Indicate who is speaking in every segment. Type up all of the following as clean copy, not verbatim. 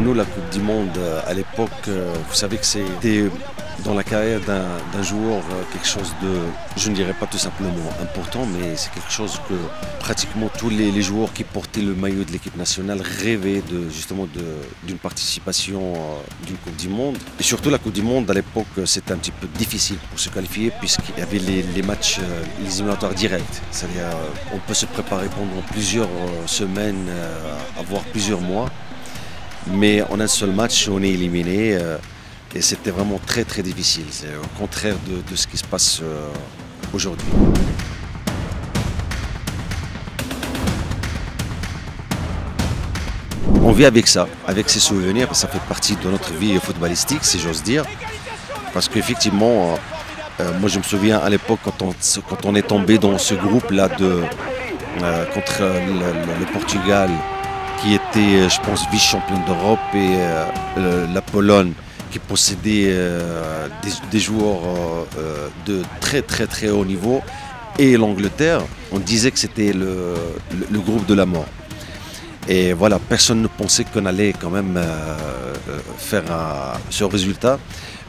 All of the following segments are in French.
Speaker 1: Pour nous, la Coupe du Monde, à l'époque, vous savez que c'était dans la carrière d'un joueur quelque chose de, je ne dirais pas tout simplement important, mais c'est quelque chose que pratiquement tous les joueurs qui portaient le maillot de l'équipe nationale rêvaient d'une participation d'une Coupe du Monde. Et surtout la Coupe du Monde, à l'époque, c'était un petit peu difficile pour se qualifier puisqu'il y avait les matchs, les éliminatoires directs. C'est-à-dire on peut se préparer pendant plusieurs semaines, voire plusieurs mois. Mais en un seul match, on est éliminé et c'était vraiment très très difficile. C'est au contraire de ce qui se passe aujourd'hui. On vit avec ça, avec ces souvenirs, ça fait partie de notre vie footballistique, si j'ose dire. Parce qu'effectivement, moi je me souviens à l'époque quand on est tombé dans ce groupe-là contre le Portugal, qui était, je pense, vice-championne d'Europe, et la Pologne, qui possédait des joueurs de très très très haut niveau, et l'Angleterre, on disait que c'était le groupe de la mort. Et voilà, personne ne pensait qu'on allait quand même faire ce résultat.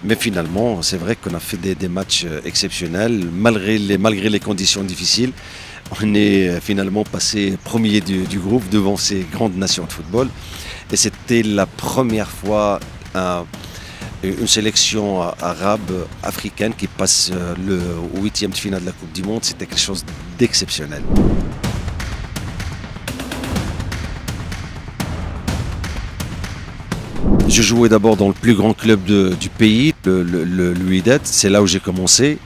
Speaker 1: Mais finalement, c'est vrai qu'on a fait des matchs exceptionnels, malgré les conditions difficiles. On est finalement passé premier du groupe devant ces grandes nations de football. Et c'était la première fois une sélection arabe, africaine, qui passe le 8e de finale de la Coupe du Monde. C'était quelque chose d'exceptionnel. Je jouais d'abord dans le plus grand club du pays, le Wydad. C'est là où j'ai commencé.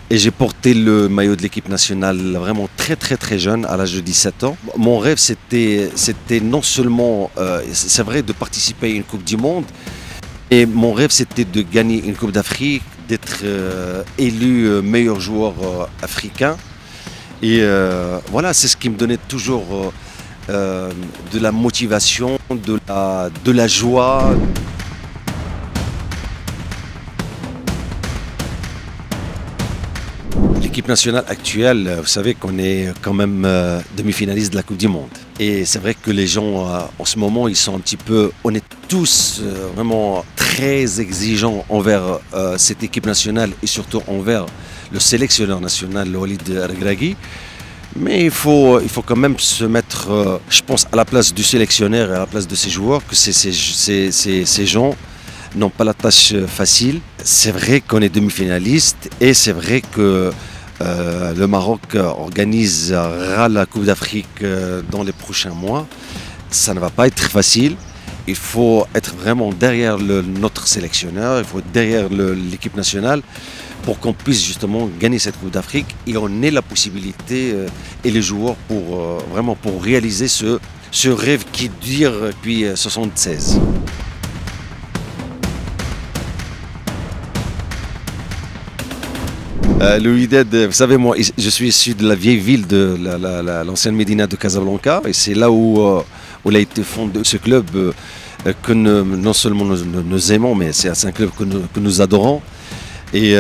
Speaker 1: Et j'ai porté le maillot de l'équipe nationale vraiment très très très jeune, à l'âge de 17 ans. Mon rêve, c'était non seulement, c'est vrai, de participer à une Coupe du Monde, et mon rêve, c'était de gagner une Coupe d'Afrique, d'être élu meilleur joueur africain. Et voilà, c'est ce qui me donnait toujours de la motivation, de la joie. L'équipe nationale actuelle, vous savez qu'on est quand même demi-finaliste de la Coupe du Monde. Et c'est vrai que les gens, en ce moment, ils sont un petit peu, on est tous vraiment très exigeants envers cette équipe nationale et surtout envers le sélectionneur national, Walid Regragui. Mais il faut quand même se mettre, je pense, à la place du sélectionneur et à la place de ces joueurs, que ces gens n'ont pas la tâche facile. C'est vrai qu'on est demi-finaliste et c'est vrai que le Maroc organisera la Coupe d'Afrique dans les prochains mois. Ça ne va pas être facile. Il faut être vraiment derrière notre sélectionneur, il faut être derrière l'équipe nationale pour qu'on puisse justement gagner cette Coupe d'Afrique et on ait la possibilité et les joueurs vraiment pour réaliser ce rêve qui dure depuis 1976. Le Wydad, vous savez, moi, je suis issu de la vieille ville de l'ancienne Médina de Casablanca, et c'est là où il a été fondé ce club que non seulement nous aimons, mais c'est un club que nous adorons. Et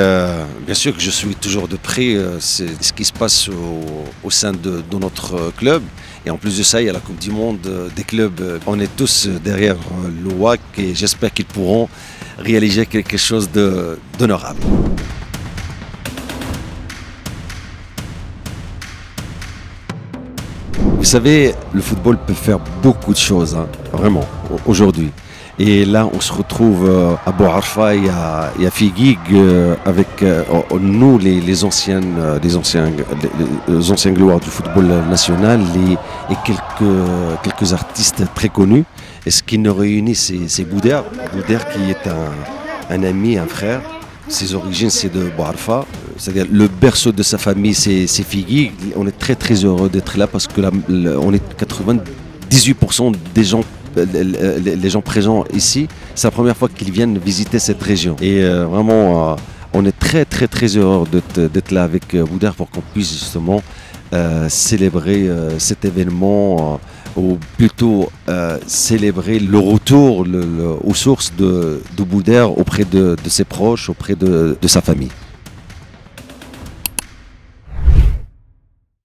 Speaker 1: bien sûr que je suis toujours de près ce qui se passe au sein de notre club. Et en plus de ça, il y a la Coupe du Monde des clubs. On est tous derrière le WAC et j'espère qu'ils pourront réaliser quelque chose d'honorable. Vous savez, le football peut faire beaucoup de choses, hein, vraiment, aujourd'hui. Et là, on se retrouve à Bou Arfa et à Figuig avec nous, les anciens gloires du football national et quelques artistes très connus. Et ce qui nous réunit, c'est Bouder. Bouder qui est un ami, un frère. Ses origines, c'est de Bou Arfa. C'est-à-dire le berceau de sa famille, c'est Figuig. On est très très heureux d'être là parce que on est 98% des gens. Les gens présents ici, c'est la première fois qu'ils viennent visiter cette région. Et vraiment, on est très très très heureux d'être là avec Bouder pour qu'on puisse justement célébrer cet événement, ou plutôt célébrer le retour aux sources de Bouder auprès de ses proches, auprès de sa famille.